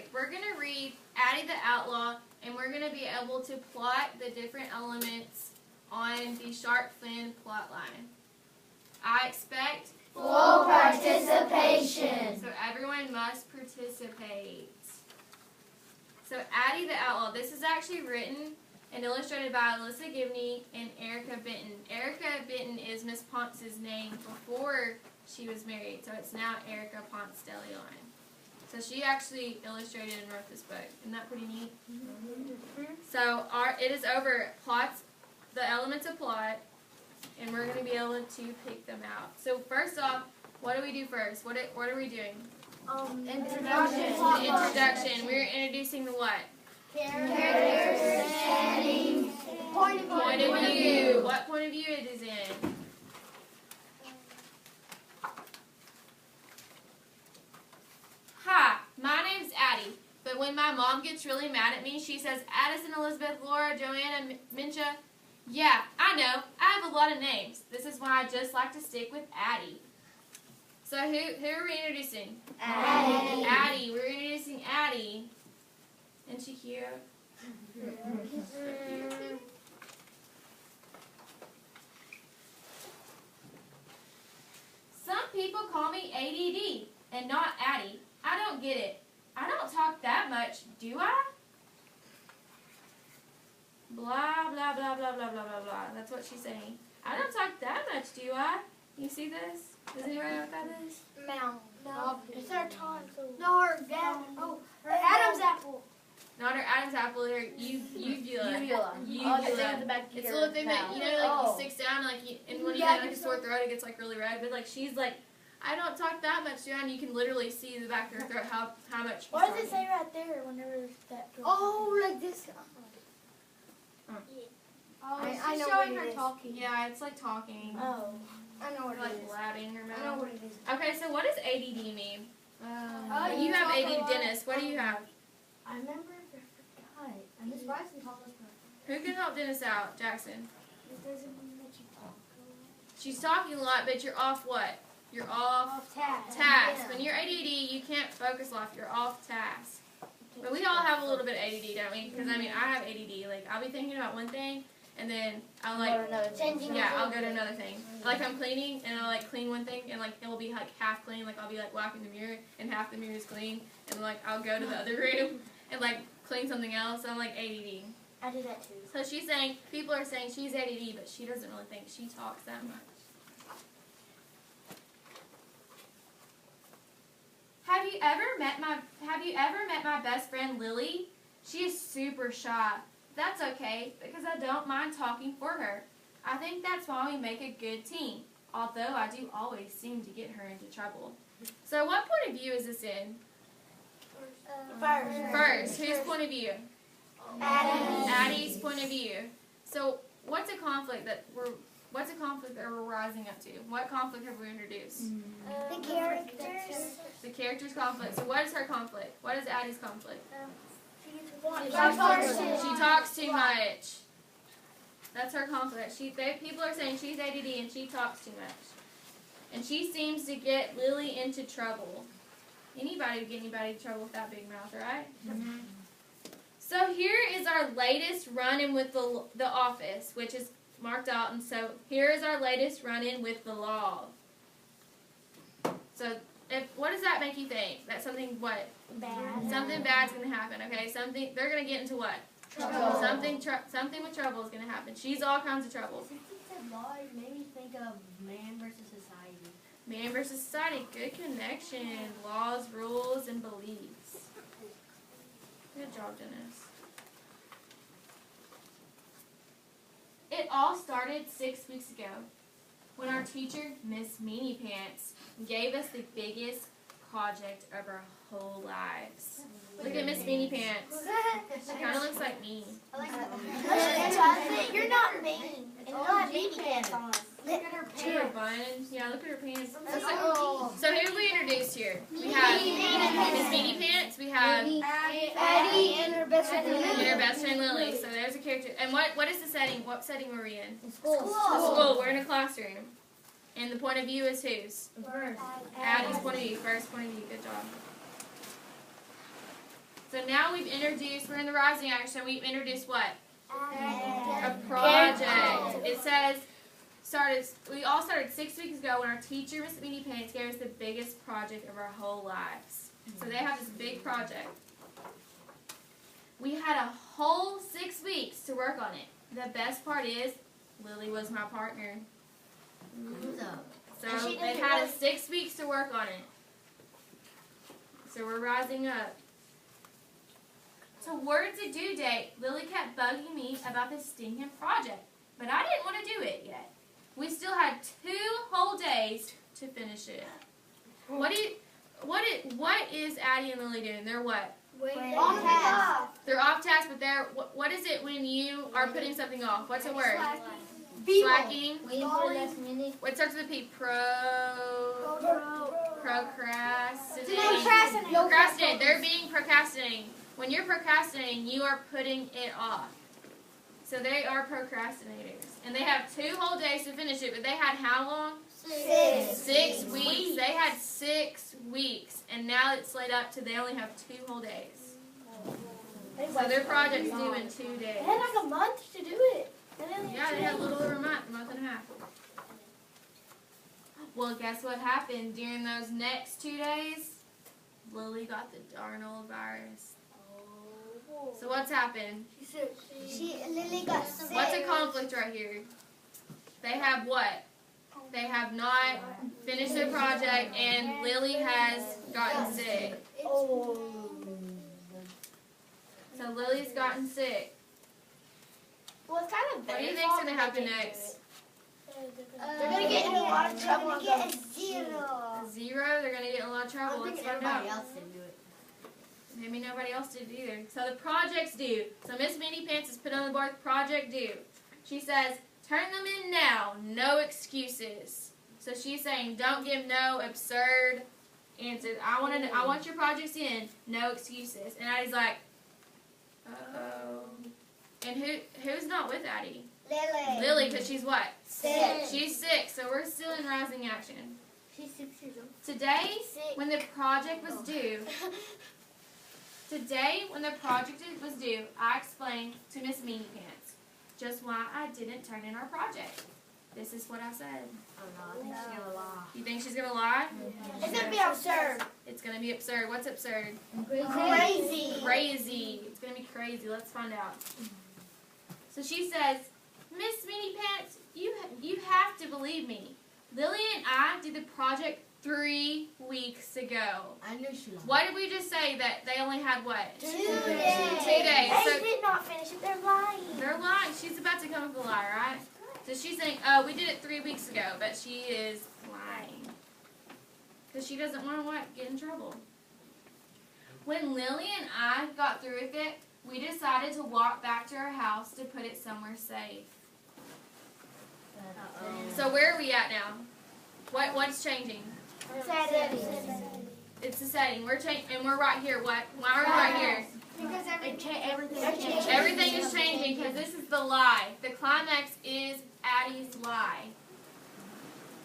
Alright, we're going to read Addie the Outlaw, and we're going to be able to plot the different elements on the shark fin plot line. I expect full participation. So everyone must participate. So Addie the Outlaw, this is actually written and illustrated by Alyssa Gibney and Erica Benton. Erica Benton is Miss Ponce's name before she was married, so it's now Erica Ponce de Leon. So she actually illustrated and wrote this book. Isn't that pretty neat? Mm-hmm. So it is over plots, the elements of plot, and we're going to be able to pick them out. So first off, what do we do first? What are we doing? Introduction. The introduction. We're introducing the what? Characters, setting, point of view. What point of view it is in? Hi, my name's Addie, but when my mom gets really mad at me, she says, Addison, Elizabeth, Laura, Joanna, Mincha. Yeah, I know. I have a lot of names. This is why I just like to stick with Addie. So who are we introducing? Addie. Addie. We're introducing Addie. Isn't she cute? Some people call me ADD and not Addie. I don't get it. I don't talk that much, do I? Blah, blah, blah, blah, blah, blah, blah, blah. That's what she's saying. I don't talk that much, do I? You see this? Does anybody know what that is? No. It's our tonsil. No, her Adam's apple. Not her Adam's apple, her uvula. It's a little thing that, you sticks down, and when you have a sore throat, it gets really red. But she's like, I don't talk that much, John. You can literally see the back of her throat how much. What does it say right there? Whenever that goes. Oh, like this. I know showing her talking. Yeah, it's like talking. Oh, I know what it is. Blabbing her mouth. I know what it is. Okay, so what does ADD mean? You have ADD, Dennis. What do you have? I remember. I forgot. I'm just writing all this. Who can help Dennis out? Jackson. It doesn't mean that you talk a lot. She's talking a lot, but you're off what? You're off task. Yeah. When you're ADD, you can't focus a lot. You're off task. But we all have a little bit of ADD, don't we? Because I have ADD. I'll be thinking about one thing, and then I'll I'll go to another thing. I'm cleaning, and I'll clean one thing, and it will be half clean. I'll be whacking the mirror, and half the mirror is clean, and I'll go to the other room and clean something else. I'm ADD. I do that too. So she's saying, people are saying she's ADD, but she doesn't really think she talks that much. Have you ever met my best friend Lily? She is super shy. That's okay, because I don't mind talking for her. I think that's why we make a good team, although I do always seem to get her into trouble. So what point of view is this in? First. Whose point of view? Addie's point of view. So what's a conflict that we're rising up to? What conflict have we introduced? The characters. The character's conflict. So what is her conflict? What is Addie's conflict? She talks too much. That's her conflict. People are saying she's ADD and she talks too much. And she seems to get Lily into trouble. Anybody would get anybody in trouble with that big mouth, right? Mm-hmm. So here is our latest run-in with the office, which is marked out. And so here is our latest run-in with the law. So what does that make you think? That something what? Bad. Something bad's going to happen, okay? They're going to get into what? Trouble. Something with trouble is going to happen. She's all kinds of trouble. Since it said law, it made me think of man versus society. Man versus society. Good connection. Laws, rules, and beliefs. Good job, Dennis. It all started 6 weeks ago when our teacher, Miss Meanie Pants, gave us the biggest project of our whole lives. Look at Miss Meanie Pants. She kind of looks like me. You're not mean. And you don't have meanie pants on. Look at her Look at her buns. Yeah, look at her pants. Oh. So who have we introduced here? We have Miss Meanie Pants. We have Addie and her best friend Lily. and her best friend Lily. So there's a character. And what is the setting? What setting were we in? School. School. We're in a classroom. And the point of view is whose? First. Addie's point of view. First point of view. Good job. now we're in the rising action, we've introduced what? A project. It says, we all started 6 weeks ago when our teacher, Miss Beanie Pants, gave us the biggest project of our whole lives. So they have this big project. We had a whole 6 weeks to work on it. The best part is, Lily was my partner. So they had us 6 weeks to work on it. So we're rising up. Towards the due date, Lily kept bugging me about this stinking project, but I didn't want to do it yet. We still had 2 whole days to finish it. What is Addie and Lily doing? They're what? Off task. They're off task, but they're, what is it when you are putting something off? What's a word? Slacking. What starts with a P? Procrastinating. Procrastinate. They're being procrastinating. When you're procrastinating, you are putting it off. So they are procrastinators. And they have 2 whole days to finish it, but they had how long? 6 weeks. They had 6 weeks. And now it's laid up to they only have 2 whole days. So their project's due in 2 days. They had like a month to do it. Yeah, they had a little over a month and a half. Well, guess what happened during those next 2 days? Lily got the darn old virus. So what's happened? Lily got sick. What's a conflict right here? They have what? They have not finished their project, and Lily has gotten sick. So Lily's gotten sick. Well, it's kind of What do you think's going to happen next? They're going to get in a lot of trouble. They're going to get a 0. A 0? They're going to get in a lot of trouble. Let's find out. Maybe nobody else did either. So the project's due. So Miss Minnie Pants has put on the board, project due. She says, turn them in now. No excuses. So she's saying, don't give no absurd answers. I want your projects in. No excuses. And Addie's like, uh-oh. And who's not with Addie? Lily, because she's what? Sick. She's sick, so we're still in rising action. She's 6 years old. Today, when the project was due, I explained to Miss Meanie Pants just why I didn't turn in our project. This is what I said. I think she's going to lie. You think she's going to lie? It's going to be absurd. It's going to be absurd. What's absurd? Crazy. Crazy. It's going to be crazy. Let's find out. So she says, Miss Meanie Pants, you have to believe me. Lily and I did the project 3 weeks ago. I knew she lied. Why did we just say that they only had what? 2 days. 2 days. They So did not finish it. They're lying. they're lying. She's about to come with a lie, right? So she's saying, we did it 3 weeks ago, but she is lying. Because she doesn't want to get in trouble. When Lily and I got through with it, we decided to walk back to our house to put it somewhere safe. So where are we at now? What's changing? It's the setting. And we're right here. What? Why are we right here? Because Everything is changing because this is the lie. The climax is Addie's lie.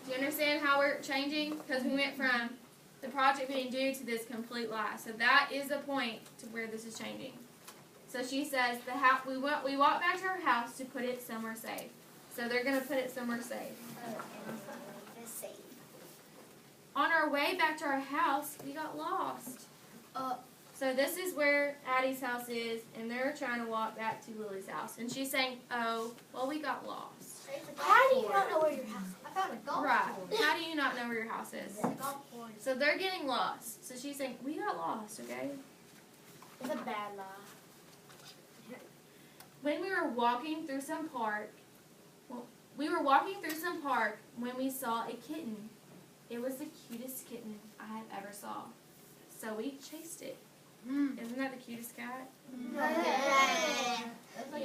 Do you understand how we're changing? Because we went from the project being due to this complete lie. So that is the point to where this is changing. So she says we walked back to our house to put it somewhere safe. So they're going to put it somewhere safe. On our way back to our house, we got lost. So this is where Addie's house is, and they're trying to walk back to Lily's house. And she's saying, oh, well, we got lost. How do you not know where your house is? I found a golf Right. How do you not know where your house is? golf course. So they're getting lost. So she's saying, we got lost, okay? It's a bad lie. When we were walking through some park, when we saw a kitten. It was the cutest kitten I have ever saw. So we chased it. Isn't that the cutest cat?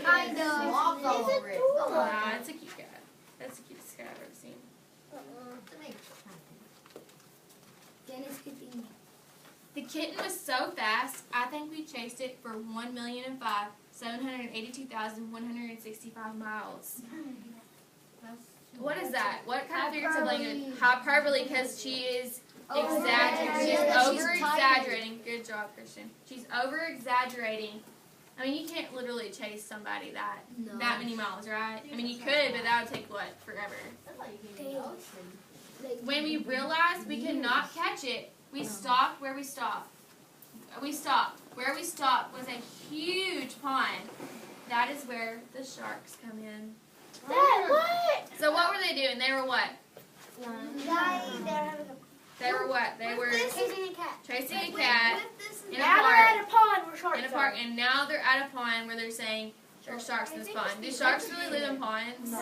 Kind of. Walk over it. Nah, it's a cute cat. That's the cutest cat I've ever seen. The kitten was so fast, I think we chased it for 1,005,782,165 miles. What is that? What kind of figurative language? Hyperbole, because she is exaggerating. She's over-exaggerating. Good job, Christian. She's over-exaggerating. I mean, you can't literally chase somebody that many miles, right? I mean, you could, but that would take, what, forever? When we realized we could not catch it, we stopped where we stopped. We stopped. Where we stopped was a huge pond. That is where the sharks come in. Dad, what? So what were they doing? They were what? They were what? They were Chasing a cat. chasing a cat in a Now they're park. at a pond where sharks In a park, and now they're at a pond where they're saying there's sharks in this pond. Do sharks really live in ponds? No.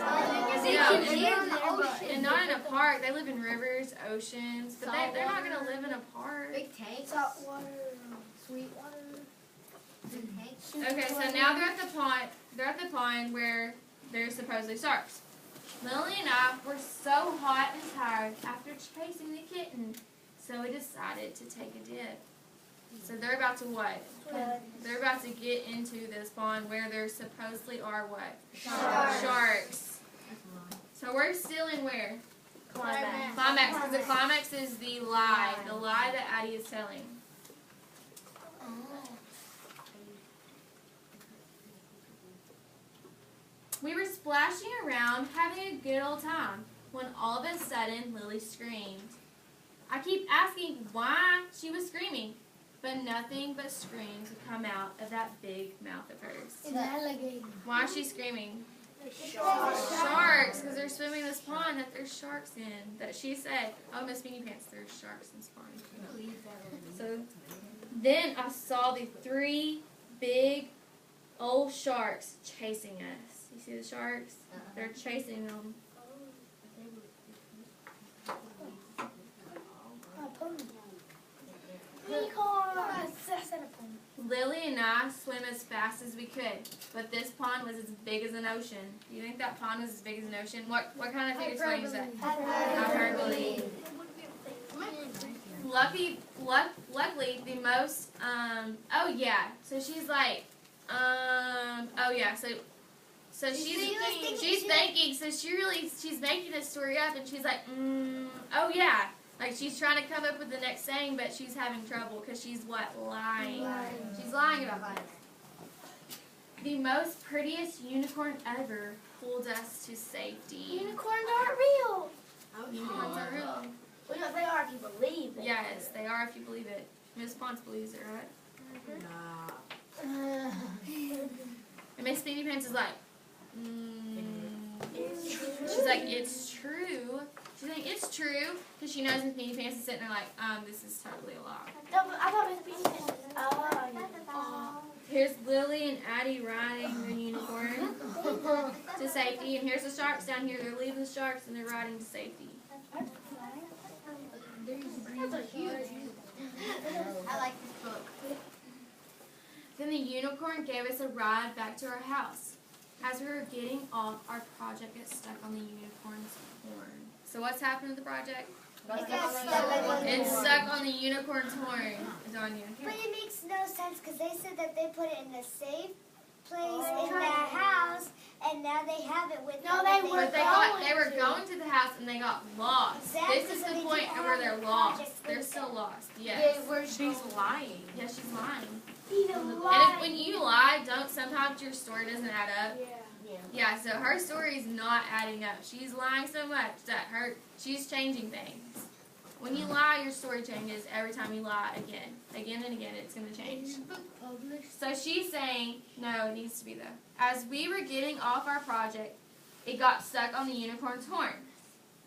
And not in a park. They live in rivers, oceans, but they're not going to live in a park. Big tanks. Salt water, sweet water. Okay, so now they're at the pond. They're at the pond where there's supposedly sharks. Lily and I were so hot and tired after chasing the kitten, so we decided to take a dip. So they're about to what? They're about to get into this pond where there supposedly are what? Sharks. So we're still in where? Climax, because the climax is the lie that Addie is telling. We were splashing around, having a good old time, when all of a sudden Lily screamed. I keep asking why she was screaming, but nothing but screams would come out of that big mouth of hers. It's an alligator. Why is she screaming? Sharks, because they're swimming in this pond that there's sharks in. That she said, oh, Miss Beanie Pants, there's sharks in this pond. So then I saw the 3 big old sharks chasing us. You see the sharks? They're chasing them. Lily and I swim as fast as we could, but this pond was as big as an ocean. Do you think that pond was as big as an ocean? What kind of figure is that? Hyperbole. Luckily, the most, oh yeah, so she's like, oh yeah, so she's thinking, so she's making this story up, and she's like, oh yeah. Like, she's trying to come up with the next saying, but she's having trouble because she's, what, lying. She's lying about this. The most prettiest unicorn ever pulled us to safety. Unicorns aren't real. Unicorns are real. Well, no, they are if you believe it. Yes, they are if you believe it. Miss Ponce believes it, right? Nah. And Miss Beanie Pants is like, she's like, it's true. She's like, it's true, because she knows Miss Beanie Pants is sitting there like, this is totally a lie. I thought Miss Beanie Pants. Oh. Here's Lily and Addie riding their unicorn to safety, and here's the sharks down here. They're leaving the sharks and they're riding to safety. That's huge. I like this book. Then the unicorn gave us a ride back to our house. As we were getting off, our project got stuck on the unicorn's horn. So what's happened to the project? It's stuck on the unicorn's horn. It's on you. But it makes no sense because they said that they put it in a safe place in their house, and now they have it with them. But they were going to the house and they got lost. Exactly, This is so the they point didn't where have they're the lost. project They're with still them. lost. Yes. She's lying. Yeah, she's lying. Even And lie. when you lie, don't sometimes your story doesn't add up. Yeah, so her story is not adding up. She's lying so much that she's changing things. When you lie, your story changes every time you lie again. Again and again, it's going to change. So she's saying, no, it needs to be though. As we were getting off our project, it got stuck on the unicorn's horn.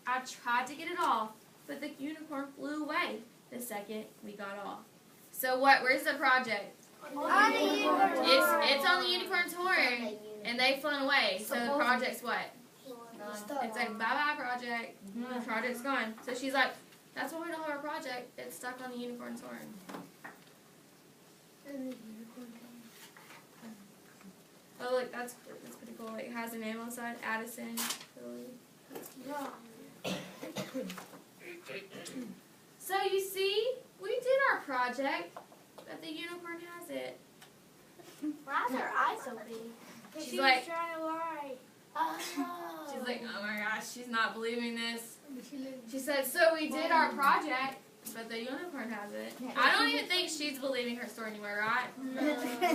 I tried to get it off, but the unicorn flew away the second we got off. So where's the project? On the unicorn's horn. It's on the unicorn's horn, and they've flown away. So the project's what? It's like, bye-bye, project. The project's gone. So she's like, that's why we don't have our project. It's stuck on the unicorn's horn. Oh, look, that's pretty cool. Like, it has a name on the side. Addison. So you see, we did our project, but the unicorn has it. Why is her eye so big? She's like, trying to lie. she's like, oh my gosh, she's not believing this. She said, so we did our project, but the unicorn has it. I don't even think she's believing her story anymore, right?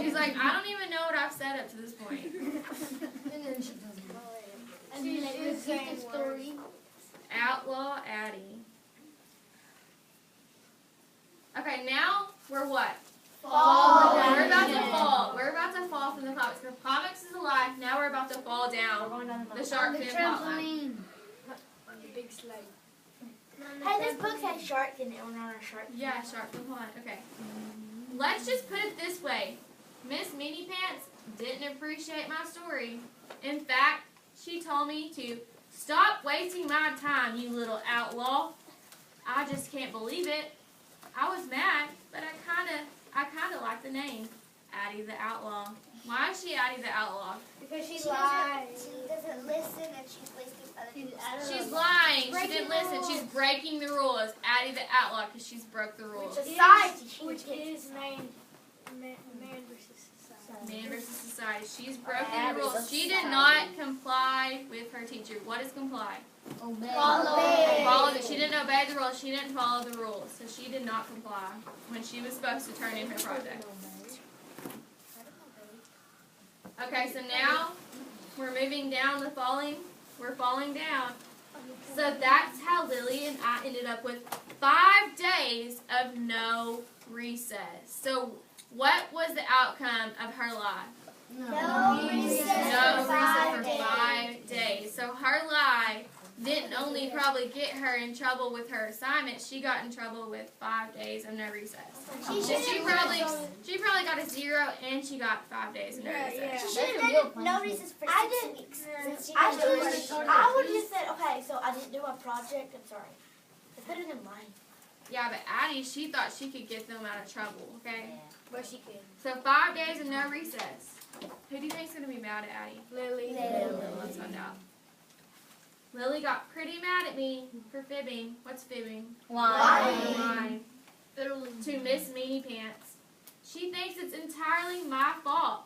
She's like, I don't even know what I've said up to this point. And then she doesn't. And then they repeat the story. Outlaw Addie. Okay, now we're what? Fall. We're about to fall. We're about to fall from the comics. The comics is alive. Now we're about to fall down the shark fin plot line. On the big slide. Hey, this book has sharks in it. We're not a shark. Yeah, shark fin plot line. Okay. Let's just put it this way. Miss Meanie Pants didn't appreciate my story. In fact, she told me to stop wasting my time, you little outlaw. I just can't believe it. I was mad, but I kinda like the name, Addie the Outlaw. Why is she Addie the Outlaw? Because she She lies. doesn't listen and she's wasting other people's time. She's lying. She didn't listen. She's breaking the rules. Addie the Outlaw because she's broke the rules. Society. Which is man versus society. Man versus society. She's broken the rules. She did not comply with her teacher. What is comply? Follow it. She didn't obey the rules. She didn't follow the rules. So she did not comply when she was supposed to turn in her project. Okay, so now we're moving down the falling. We're falling down. So that's how Lily and I ended up with 5 days of no recess. So what was the outcome of her lie? No recess No for recess 5 for 5 days. So her lie didn't only probably get her in trouble with her assignment, she got in trouble with 5 days of no recess. She probably got a 0 and she got 5 days of no recess. She should have done no recess for 6 weeks. I would have just said, okay, so I didn't do my project. I'm sorry. It's better than mine. Yeah, but Addie, she thought she could get them out of trouble, okay? But she can. So 5 days of no recess. Who do you think's going to be mad at Addie? Lily. Let's find out. Lily got pretty mad at me for fibbing. What's fibbing? Lying. To Miss Meanie Pants. She thinks it's entirely my fault.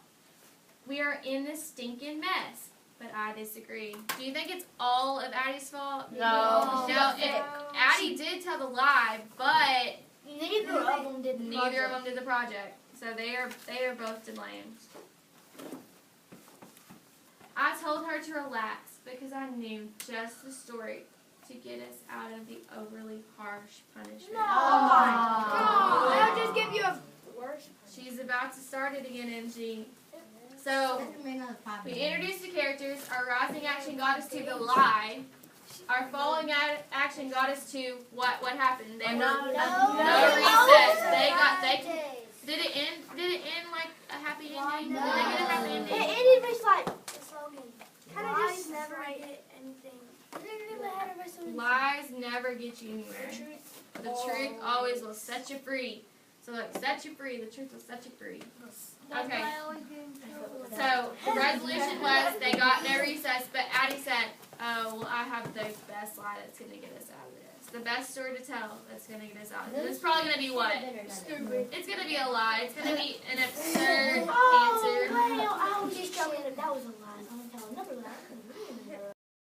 We are in this stinking mess. But I disagree. Do you think it's all of Addie's fault? No. No, Addie did tell the lie, but Neither of them did. neither of them did the project. So they are both to blame. I told her to relax because I knew just the story to get us out of the overly harsh punishment. I'll just give you a worse. She's about to start it again, isn't she? So, we introduced the characters. Our rising action got us to the lie. Our falling action got us to what happened. They were no recess. Did it end like a happy ending? Did they get a happy ending? It ended with like Kind of just never get anything. Lies never get you anywhere. The truth always will set you free. So look, set you free. The truth will set you free. Okay. So the resolution was they got no recess, but Addie said, "Oh, well, I have the best lie that's going to get us out of this. The best story to tell that's going to get us out of this. It's probably going to be what? stupid. It's going to be a lie. It's going to be an absurd answer." I was just joking. That was a lie.